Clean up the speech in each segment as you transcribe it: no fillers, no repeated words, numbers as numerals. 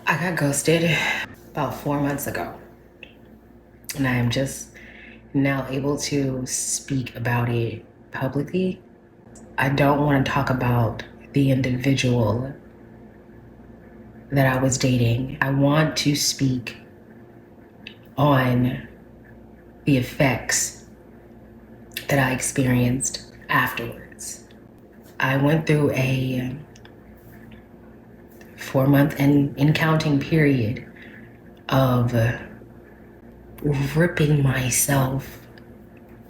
I got ghosted about 4 months ago, and I am just now able to speak about it publicly. I don't want to talk about the individual that I was dating. I want to speak on the effects that I experienced afterwards. I went through a 4 month and counting period of ripping myself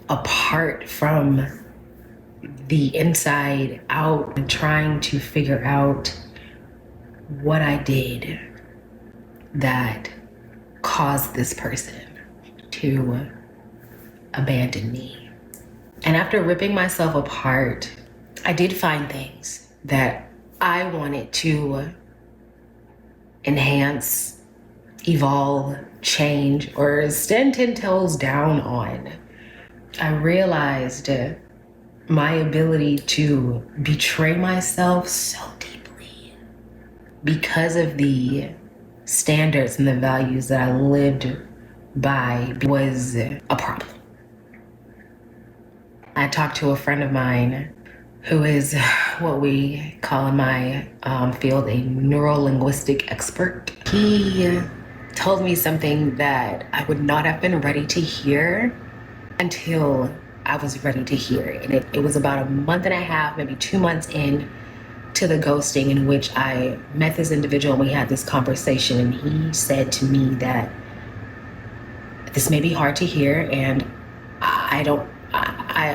apart from the inside out and trying to figure out what I did that caused this person to abandon me. And after ripping myself apart, I did find things that I wanted to enhance, evolve, change, or stand 10 toes down on. I realized my ability to betray myself so deeply because of the standards and the values that I lived by was a problem. I talked to a friend of mine who is what we call in my field a neuro-linguistic expert. He told me something that I would not have been ready to hear until I was ready to hear it. And it was about a month and a half, maybe 2 months in to the ghosting, in which I met this individual and we had this conversation, and he said to me that this may be hard to hear, and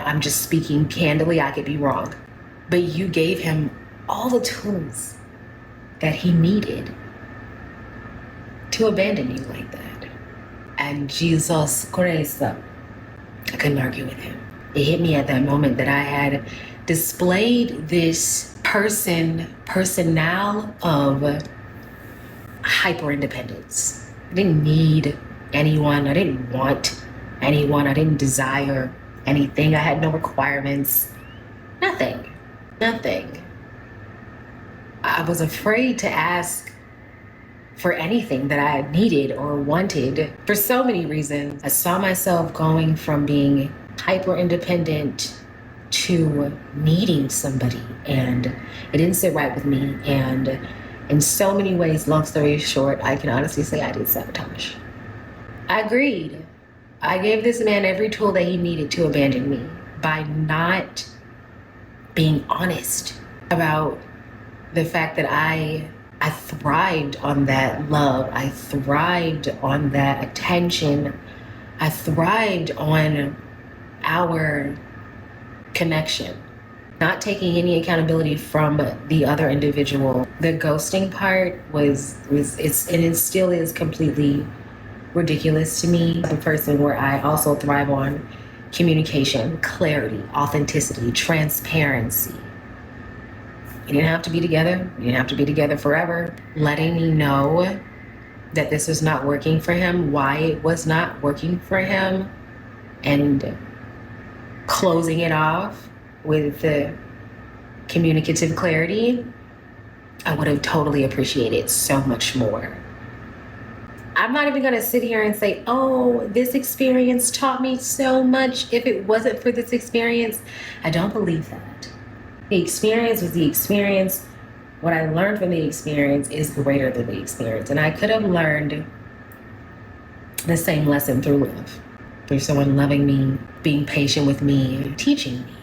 I'm just speaking candidly, I could be wrong, but you gave him all the tools that he needed to abandon you like that. And Jesus Christ, I couldn't argue with him. It hit me at that moment that I had displayed this personnel of hyper independence. I didn't need anyone. I didn't want anyone. I didn't desire anything. I had no requirements. Nothing. I was afraid to ask for anything that I needed or wanted for so many reasons. I saw myself going from being hyper independent to needing somebody, and it didn't sit right with me. And in so many ways, long story short, I can honestly say I did sabotage. I agreed. I gave this man every tool that he needed to abandon me by not being honest about the fact that I thrived on that love. I thrived on that attention. I thrived on our connection, not taking any accountability from the other individual. The ghosting part it still is completely ridiculous to me. The person where I also thrive on communication, clarity, authenticity, transparency. We didn't have to be together. We didn't have to be together forever. Letting me know that this was not working for him, why it was not working for him, and closing it off with the communicative clarity, I would have totally appreciated so much more. I'm not even gonna sit here and say, oh, this experience taught me so much. If it wasn't for this experience, I don't believe that. The experience was the experience. What I learned from the experience is greater than the experience. And I could have learned the same lesson through love, through someone loving me, being patient with me, teaching me.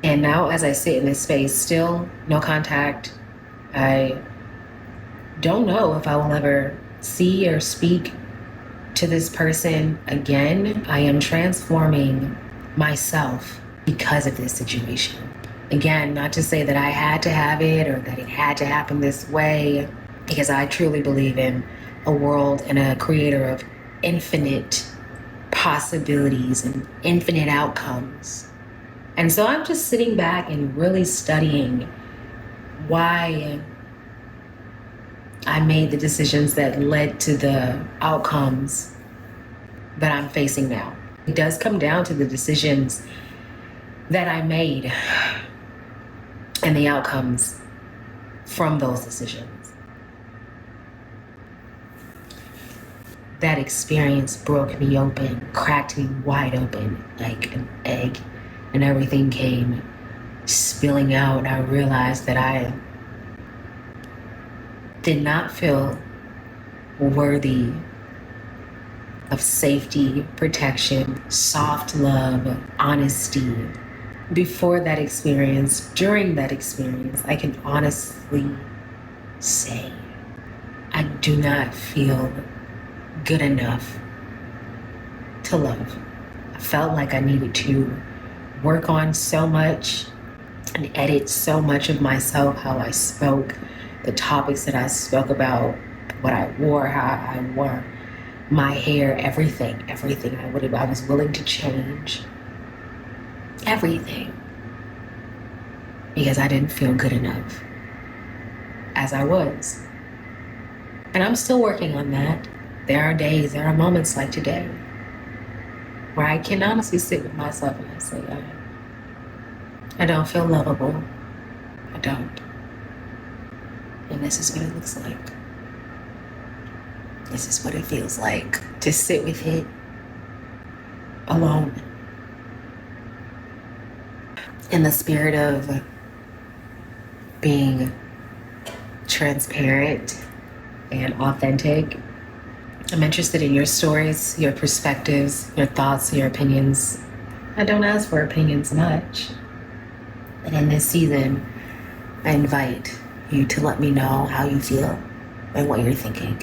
And now as I sit in this space, still no contact, I don't know if I will ever see or speak to this person again. I am transforming myself because of this situation. Again, not to say that I had to have it or that it had to happen this way, because I truly believe in a world and a creator of infinite possibilities and infinite outcomes. And so I'm just sitting back and really studying why I made the decisions that led to the outcomes that I'm facing now. It does come down to the decisions that I made and the outcomes from those decisions. that experience broke me open, cracked me wide open like an egg, and everything came spilling out. I realized that I did not feel worthy of safety, protection, soft love, honesty. Before that experience, during that experience, I can honestly say I do not feel good enough to love. I felt like I needed to work on so much and edit so much of myself, how I spoke, the topics that I spoke about, what I wore, how I wore my hair, everything I was willing to change everything because I didn't feel good enough as I was. And I'm still working on that. There are moments like today where I can honestly sit with myself and I say, I don't feel lovable. I don't. And this is what it looks like. This is what it feels like to sit with it alone. In the spirit of being transparent and authentic, I'm interested in your stories, your perspectives, your thoughts, your opinions. I don't ask for opinions much. And in this season, I invite you to let me know how you feel and what you're thinking.